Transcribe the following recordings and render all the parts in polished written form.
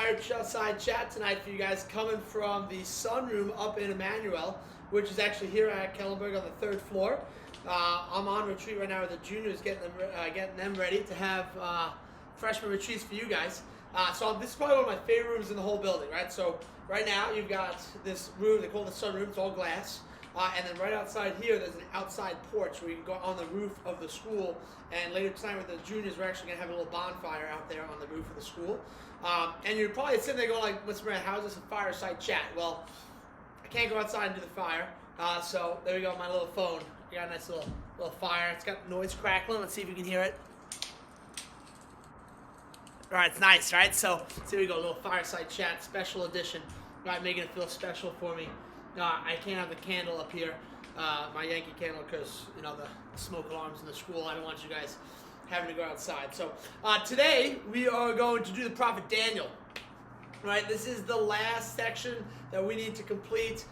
Fireside chat tonight for you guys, coming from the sunroom up in Emmanuel, which is actually here at Kellenberg on the 3rd floor. I'm on retreat right now with the juniors, getting them ready to have freshman retreats for you guys. So this is probably one of my favorite rooms in the whole building, right? So right now you've got this room, they call it the sunroom, it's all glass. And then right outside here, there's an outside porch where you can go on the roof of the school. And later tonight with the juniors, we're actually going to have a little bonfire out there on the roof of the school. And you're probably sitting there going like, Mr. Brand, how is this a fireside chat? Well, I can't go outside and do the fire. So there we go, my little phone. I got a nice little fire. It's got noise crackling. Let's see if you can hear it. All right, it's nice, right? So here we go, a little fireside chat, special edition. All right, making it feel special for me. I can't have the candle up here, my Yankee candle, because, you know, the smoke alarms in the school. I don't want you guys having to go outside. So today we are going to do the prophet Daniel. Right, this is the last section that we need to complete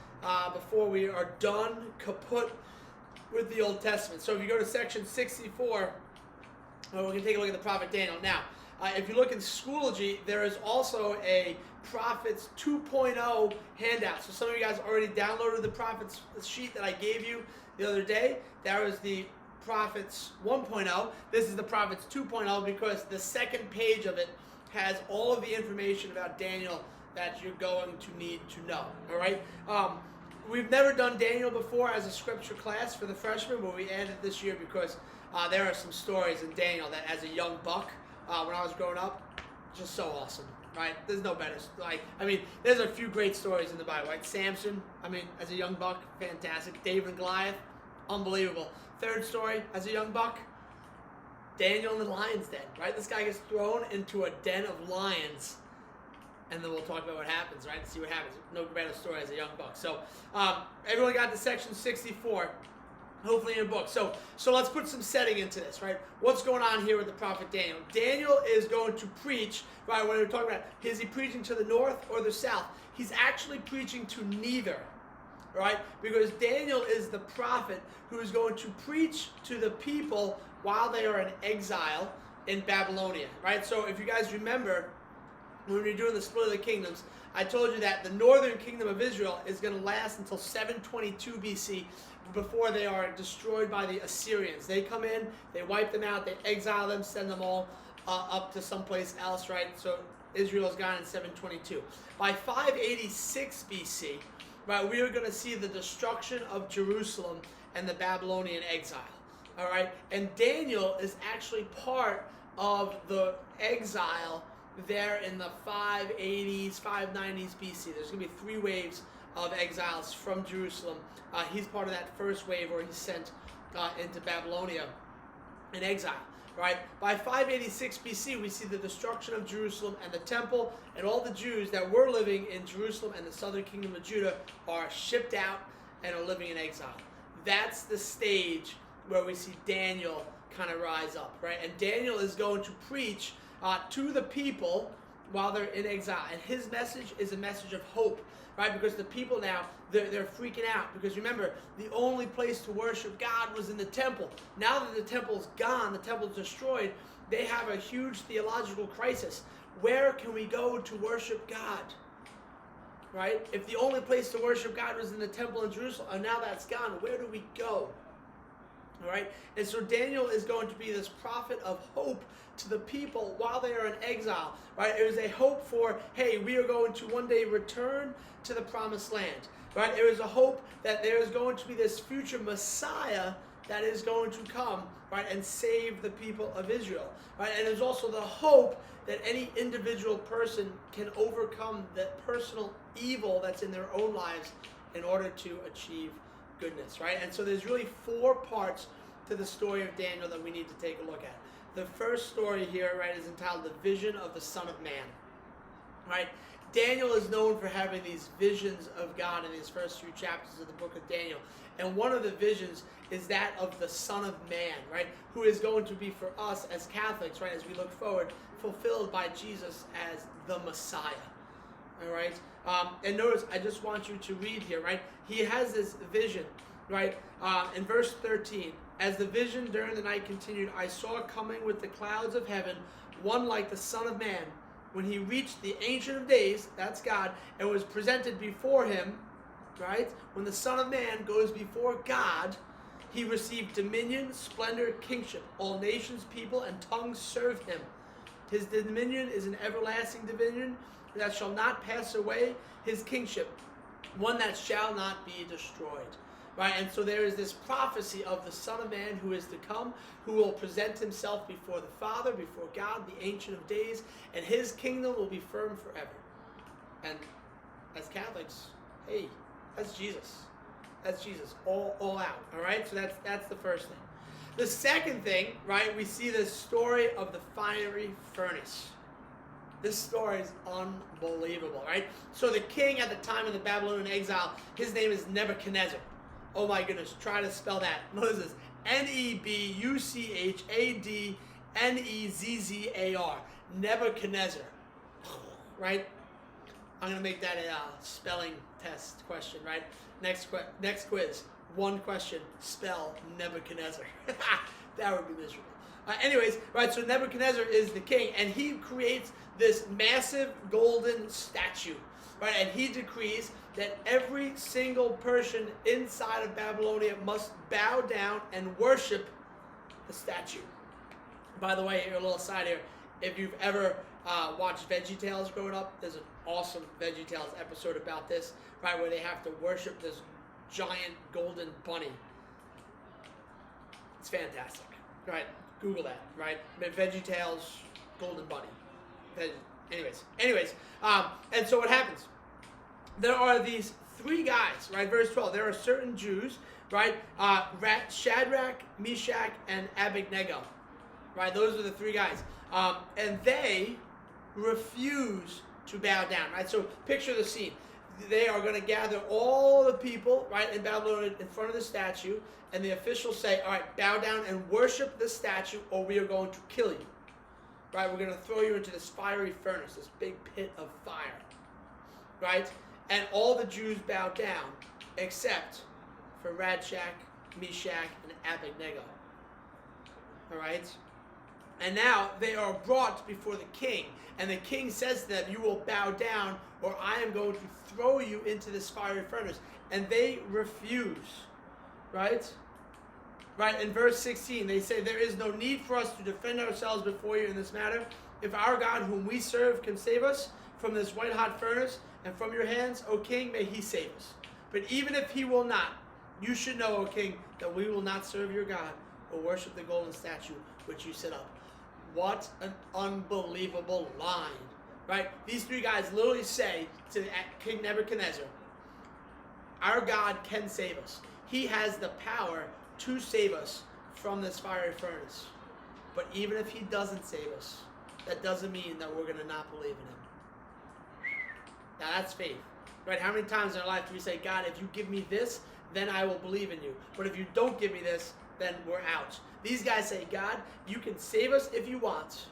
before we are done, kaput with the Old Testament. So if you go to section 64, we're going to take a look at the prophet Daniel. Now, if you look in Schoology, there is also a Prophets 2.0 handout. So some of you guys already downloaded the Prophets sheet that I gave you the other day. That was the Prophets 1.0. This is the Prophets 2.0 because the second page of it has all of the information about Daniel that you're going to need to know. All right? We've never done Daniel before as a scripture class for the freshmen, but we added this year because there are some stories in Daniel that as a young buck, when I was growing up, just so awesome. Right? There's no better. There's a few great stories in the Bible. Right? Samson, as a young buck, fantastic. David and Goliath, unbelievable. Third story, as a young buck, Daniel in the lion's den. Right? This guy gets thrown into a den of lions, and then we'll talk about what happens. Right? See what happens. No better story as a young buck. So everyone got to section 64. Hopefully in your book. So let's put some setting into this, right? What's going on here with the prophet Daniel? Daniel is going to preach, right? When we're talking about, is he preaching to the north or the south? He's actually preaching to neither, right? Because Daniel is the prophet who is going to preach to the people while they are in exile in Babylonia, right? So if you guys remember, when we were doing the split of the kingdoms, I told you that the northern kingdom of Israel is going to last until 722 BC before they are destroyed by the Assyrians. They come in, they wipe them out, they exile them, send them all up to someplace else, right? So Israel is gone in 722. By 586 BC, right, we are going to see the destruction of Jerusalem and the Babylonian exile. All right? And Daniel is actually part of the exile there in the 580s, 590s BC. There's going to be 3 waves of exiles from Jerusalem. He's part of that first wave where he's sent into Babylonia in exile. Right? By 586 BC, we see the destruction of Jerusalem and the temple, and all the Jews that were living in Jerusalem and the southern kingdom of Judah are shipped out and are living in exile. That's the stage where we see Daniel kind of rise up. Right? And Daniel is going to preach to the people while they're in exile. And his message is a message of hope, right? Because the people now, they're freaking out. Because remember, the only place to worship God was in the temple. Now that the temple's gone, the temple's destroyed, they have a huge theological crisis. Where can we go to worship God? Right? If the only place to worship God was in the temple in Jerusalem, and now that's gone, where do we go? All right? And so Daniel is going to be this prophet of hope to the people while they are in exile. Right? It was a hope for, hey, we are going to one day return to the promised land. Right? It was a hope that there is going to be this future Messiah that is going to come, right, and save the people of Israel. Right? And there's also the hope that any individual person can overcome the personal evil that's in their own lives in order to achieve goodness, right? And so there's really 4 parts to the story of Daniel that we need to take a look at. The first story here, right, is entitled The Vision of the Son of Man, right? Daniel is known for having these visions of God in these first few chapters of the book of Daniel. And one of the visions is that of the Son of Man, right, who is going to be for us as Catholics, right, as we look forward, fulfilled by Jesus as the Messiah. All right? And notice, I just want you to read here, right? He has this vision, right? In verse 13, as the vision during the night continued, I saw coming with the clouds of heaven one like the Son of Man, when he reached the Ancient of Days, that's God, and was presented before him, right? When the Son of Man goes before God, he received dominion, splendor, kingship. All nations, people, and tongues serve him. His dominion is an everlasting dominion that shall not pass away. His kingship, one that shall not be destroyed. Right? And so there is this prophecy of the Son of Man who is to come, who will present himself before the Father, before God, the Ancient of Days, and his kingdom will be firm forever. And as Catholics, hey, that's Jesus. That's Jesus, all out. All right? So that's the first thing. The second thing, right, we see this story of the fiery furnace. This story is unbelievable, right? So the king at the time of the Babylonian exile, his name is Nebuchadnezzar. Oh my goodness, try to spell that. What is this? Nebuchadnezzar. Nebuchadnezzar. Right? I'm going to make that a spelling test question, right? Next quiz. One question. Spell Nebuchadnezzar. That would be miserable. Anyways, right, so Nebuchadnezzar is the king, and he creates this massive golden statue, right? And he decrees that every single person inside of Babylonia must bow down and worship the statue. By the way, here a little side here. If you've ever watched VeggieTales growing up, there's an awesome VeggieTales episode about this, right, where they have to worship this giant golden bunny. It's fantastic, right? Google that, right? VeggieTales, golden bunny. Anyways, and so what happens? There are these three guys, right? Verse 12. There are certain Jews, right? Shadrach, Meshach, and Abednego, right? Those are the three guys, and they refuse to bow down, right? So picture the scene. They are going to gather all the people, right, in Babylon in front of the statue, and the officials say, all right, bow down and worship the statue, or we are going to kill you, right? We're going to throw you into this fiery furnace, this big pit of fire, right? And all the Jews bow down, except for Shadrach, Meshach, and Abednego, all right? And now they are brought before the king, and the king says to them, you will bow down, or I am going to throw you into this fiery furnace. And they refuse, right? Right, in verse 16, they say, there is no need for us to defend ourselves before you in this matter. If our God, whom we serve, can save us from this white-hot furnace and from your hands, O king, may he save us. But even if he will not, you should know, O king, that we will not serve your God or worship the golden statue which you set up. What an unbelievable line, right? These three guys literally say to King Nebuchadnezzar, our God can save us. He has the power to save us from this fiery furnace. But even if he doesn't save us, that doesn't mean that we're going to not believe in him. Now that's faith, right? How many times in our life do we say, God, if you give me this, then I will believe in you. But if you don't give me this, then we're out. These guys say, God, you can save us if you want,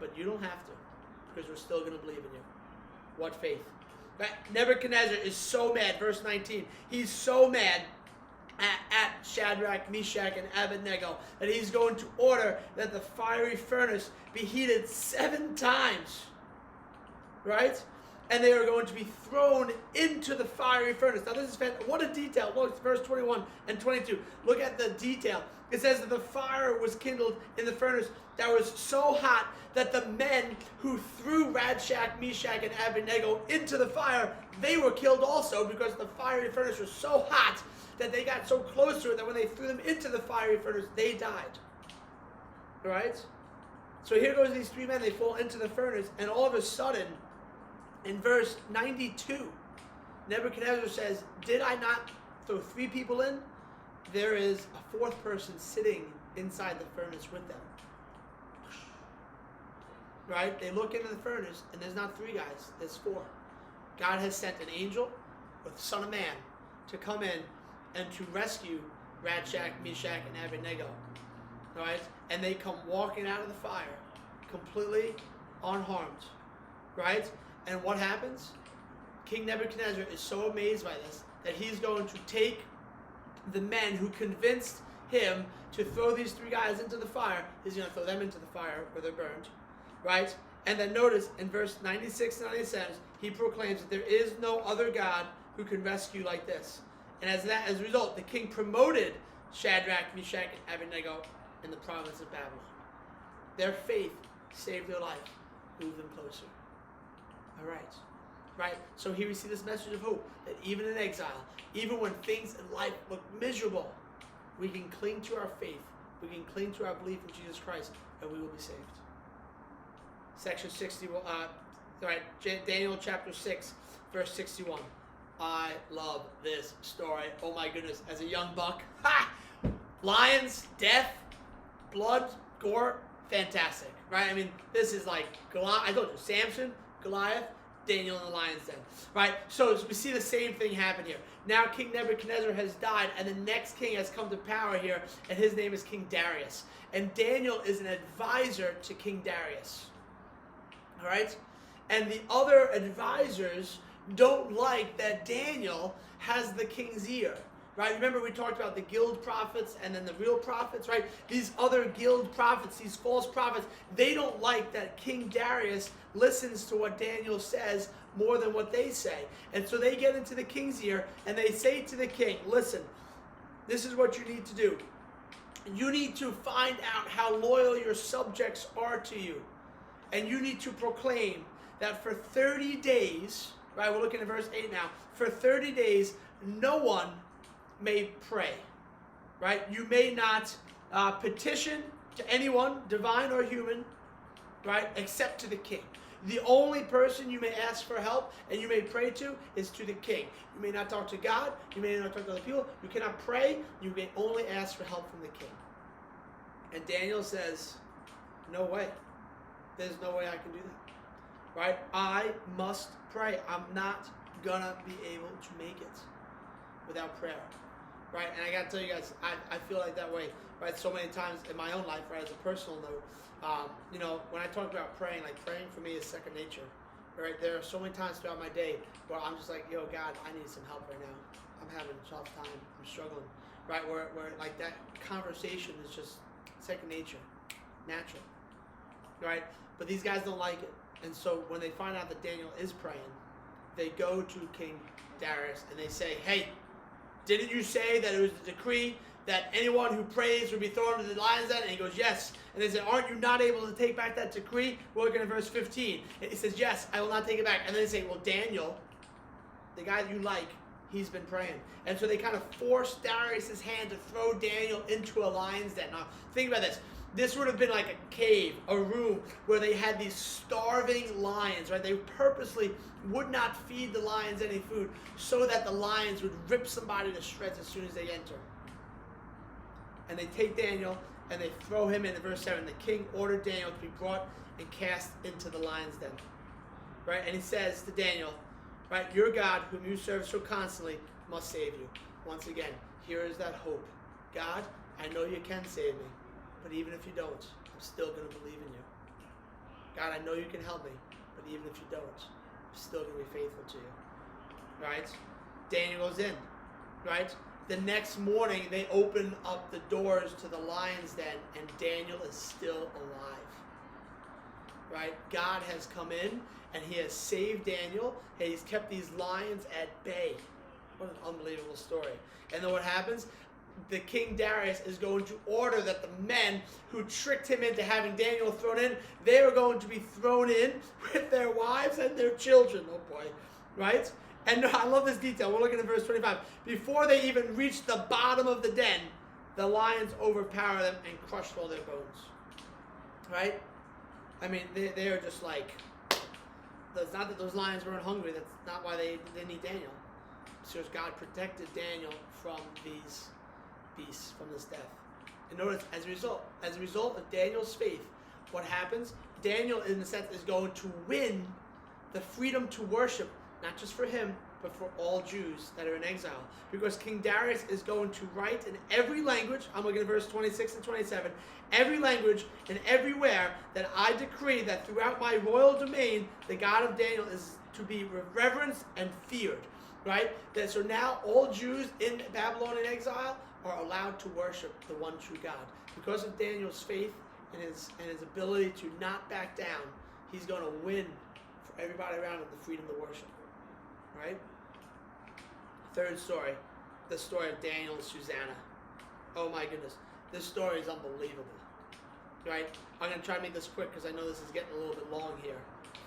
but you don't have to, because we're still going to believe in you. What faith? Right? Nebuchadnezzar is so mad, verse 19, he's so mad at Shadrach, Meshach, and Abednego that he's going to order that the fiery furnace be heated 7 times, right? And they are going to be thrown into the fiery furnace. Now this is fantastic. What a detail. Look, verse 21 and 22. Look at the detail. It says that the fire was kindled in the furnace that was so hot that the men who threw Shadrach, Meshach, and Abednego into the fire, they were killed also, because the fiery furnace was so hot that they got so close to it that when they threw them into the fiery furnace, they died. All right? So here goes these 3 men. They fall into the furnace, and all of a sudden, in verse 92, Nebuchadnezzar says, did I not throw 3 people in? There is a 4th person sitting inside the furnace with them. Right? They look into the furnace, and there's not 3 guys, there's 4. God has sent an angel with the Son of Man to come in and to rescue Shadrach, Meshach, and Abednego. Right? And they come walking out of the fire completely unharmed. Right? And what happens? King Nebuchadnezzar is so amazed by this that he's going to take the men who convinced him to throw these 3 guys into the fire. He's going to throw them into the fire where they're burned, right? And then notice in verse 96 and 97, he proclaims that there is no other God who can rescue like this. And as a result, the king promoted Shadrach, Meshach, and Abednego in the province of Babylon. Their faith saved their life, moved them closer. All right. Right? So here we see this message of hope, that even in exile, even when things in life look miserable, we can cling to our faith, we can cling to our belief in Jesus Christ, and we will be saved. Section 61, Daniel chapter 6, verse 61. I love this story. Oh my goodness. As a young buck, lions, death, blood, gore, fantastic. Right? I mean, this is like Goliath. I told you, Samson, Goliath, Daniel in the lion's den. Right? So we see the same thing happen here. Now King Nebuchadnezzar has died, and the next king has come to power here, and his name is King Darius. And Daniel is an advisor to King Darius. All right? And the other advisors don't like that Daniel has the king's ear. Right? Remember we talked about the guild prophets and then the real prophets, right? These other guild prophets, these false prophets, they don't like that King Darius listens to what Daniel says more than what they say. And so they get into the king's ear and they say to the king, listen, this is what you need to do. You need to find out how loyal your subjects are to you. And you need to proclaim that for 30 days, right, we're looking at verse 8 now, for 30 days, no one may pray, right? You may not petition to anyone, divine or human, right, except to the king. The only person you may ask for help and you may pray to is to the king. You may not talk to God. You may not talk to other people. You cannot pray. You may only ask for help from the king. And Daniel says, no way. There's no way I can do that. Right? I must pray. I'm not going to be able to make it without prayer. Right? And I got to tell you guys, I feel like that way, right? So many times in my own life, right, as a personal note, when I talk about praying, like praying for me is second nature, right? There are so many times throughout my day where I'm just like, yo, God, I need some help right now. I'm having a tough time. I'm struggling, right? Where like that conversation is just second nature, natural, right? But these guys don't like it. And so when they find out that Daniel is praying, they go to King Darius and they say, hey, didn't you say that it was a decree that anyone who prays would be thrown into the lion's den? And he goes, yes. And they said, aren't you not able to take back that decree? We're looking at verse 15. And he says, yes, I will not take it back. And then they say, well, Daniel, the guy that you like, he's been praying. And so they kind of force Darius' hand to throw Daniel into a lion's den. Now, think about this. This would have been like a cave, a room, where they had these starving lions, right? They purposely would not feed the lions any food so that the lions would rip somebody to shreds as soon as they enter. And they take Daniel and they throw him in verse 7. The king ordered Daniel to be brought and cast into the lion's den. Right? And he says to Daniel, right, your God, whom you serve so constantly, must save you. Once again, here is that hope. God, I know you can save me. But even if you don't, I'm still going to believe in you. God, I know you can help me, but even if you don't, I'm still going to be faithful to you. Right? Daniel goes in. Right? The next morning, they open up the doors to the lion's den, and Daniel is still alive. Right? God has come in, and he has saved Daniel, and he's kept these lions at bay. What an unbelievable story. And then what happens? The King Darius is going to order that the men who tricked him into having Daniel thrown in, they are going to be thrown in with their wives and their children. Oh boy, right? And I love this detail. We're looking at verse 25. Before they even reach the bottom of the den, the lions overpower them and crush all their bones. Right? I mean, they are just like, it's not that those lions weren't hungry. That's not why they need Daniel. It's because God protected Daniel from these beasts, from this death. And notice, as a result of Daniel's faith, what happens? Daniel, in a sense, is going to win the freedom to worship, not just for him, but for all Jews that are in exile. Because King Darius is going to write in every language, I'm looking at verse 26 and 27, every language and everywhere that I decree that throughout my royal domain, the God of Daniel is to be reverenced and feared. Right? So now all Jews in Babylon in exile are allowed to worship the one true God. Because of Daniel's faith and his ability to not back down, he's going to win for everybody around him the freedom to worship. Right? Third story, the story of Daniel and Susanna. Oh my goodness. This story is unbelievable. Right? I'm going to try to make this quick because I know this is getting a little bit long here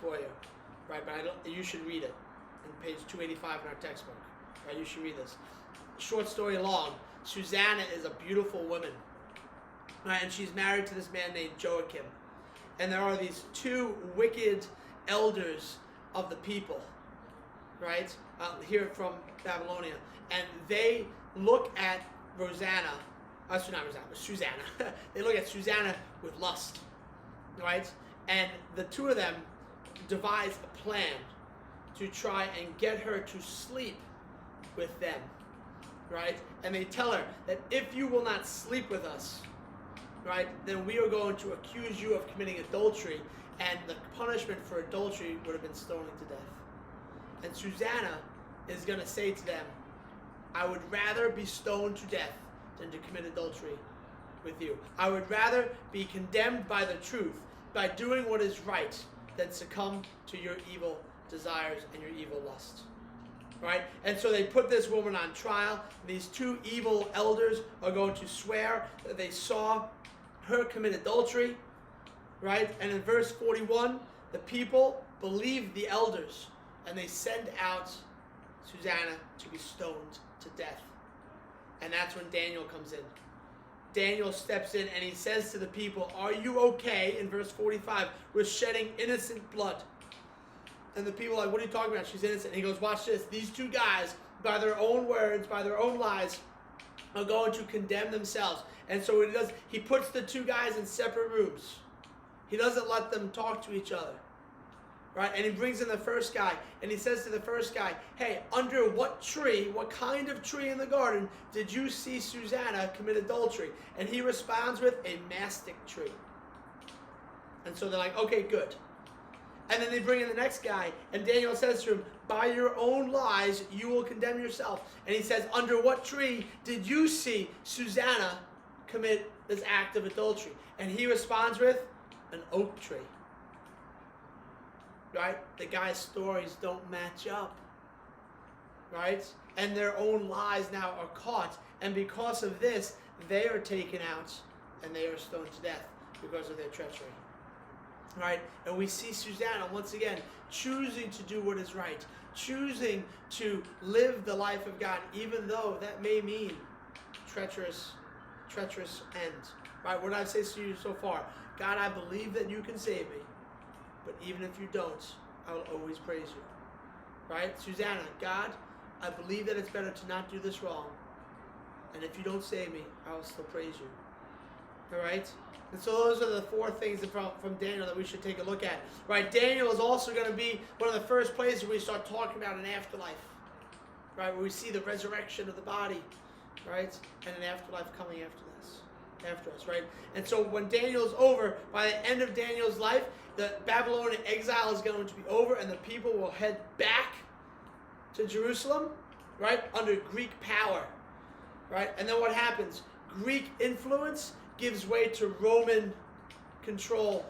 for you. Right? But you should read it on page 285 in our textbook. Right? You should read this. Short story long. Susanna is a beautiful woman. Right? And she's married to this man named Joachim. And there are these two wicked elders of the people. Right? Here from Babylonia. And they look at Susanna. They look at Susanna with lust. Right? And the two of them devise a plan to try and get her to sleep with them. Right? And they tell her that if you will not sleep with us, right, then we are going to accuse you of committing adultery, and the punishment for adultery would have been stoning to death. And Susanna is going to say to them, I would rather be stoned to death than to commit adultery with you. I would rather be condemned by the truth, by doing what is right, than succumb to your evil desires and your evil lust. Right? And so they put this woman on trial. These two evil elders are going to swear that they saw her commit adultery. Right? And in verse 41, the people believe the elders, and they send out Susanna to be stoned to death. And that's when Daniel comes in. Daniel steps in and he says to the people, are you okay, in verse 45, with shedding innocent blood? And the people are like, what are you talking about? She's innocent. And he goes, watch this. These two guys, by their own words, by their own lies, are going to condemn themselves. And so what he does, he puts the two guys in separate rooms. He doesn't let them talk to each other. Right? And he brings in the first guy, and he says to the first guy, hey, under what tree, what kind of tree in the garden did you see Susanna commit adultery? And he responds with a mastic tree. And so they're like, okay, good. And then they bring in the next guy, and Daniel says to him, by your own lies, you will condemn yourself. And he says, under what tree did you see Susanna commit this act of adultery? And he responds with an oak tree. Right? The guy's stories don't match up. Right? And their own lies now are caught. And because of this, they are taken out and they are stoned to death because of their treachery. Right? And we see Susanna, once again, choosing to do what is right. Choosing to live the life of God, even though that may mean treacherous end. Right? What did I say to you so far? God, I believe that you can save me. But even if you don't, I will always praise you. Right? Susanna, God, I believe that it's better to not do this wrong. And if you don't save me, I will still praise you. All right? And so those are the four things from Daniel that we should take a look at. Right? Daniel is also going to be one of the first places where we start talking about an afterlife. Right? Where we see the resurrection of the body. Right? And an afterlife coming after us, right? And so when Daniel's over, by the end of Daniel's life, the Babylonian exile is going to be over, and the people will head back to Jerusalem, right, under Greek power, right? And then what happens? Greek influence gives way to Roman control,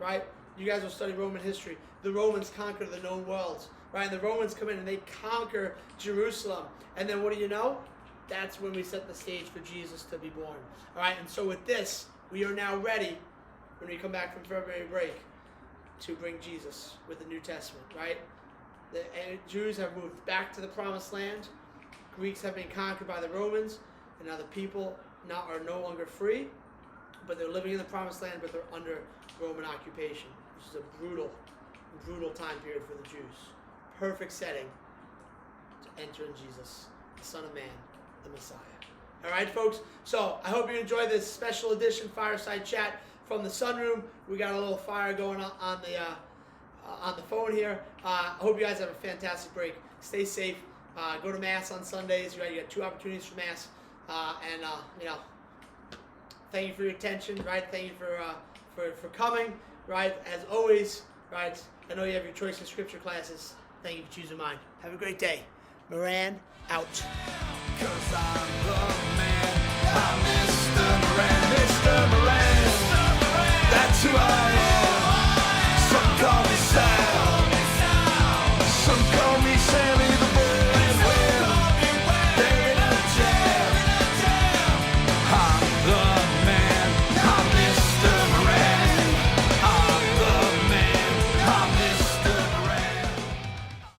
right? You guys will study Roman history. The Romans conquer the known worlds, right? And the Romans come in and they conquer Jerusalem. And then what do you know? That's when we set the stage for Jesus to be born. All right, and so with this, we are now ready, when we come back from February break, to bring Jesus with the New Testament, right? The Jews have moved back to the Promised Land. Greeks have been conquered by the Romans, and now the people are no longer free, but they're living in the Promised Land, but they're under Roman occupation, which is a brutal time period for the Jews. Perfect setting to enter in Jesus, the Son of Man, the Messiah. All right, folks. So I hope you enjoyed this special edition Fireside Chat from the sunroom. We got a little fire going on the phone here. I hope you guys have a fantastic break. Stay safe. Go to Mass on Sundays. Right, you got 2 opportunities for Mass. Thank you for your attention. Right, thank you for coming. Right, as always. Right, I know you have your choice of scripture classes. Thank you for choosing mine. Have a great day. Moran out. 'Cause I'm the man, I'm Mr. Moran, Mr. Moran.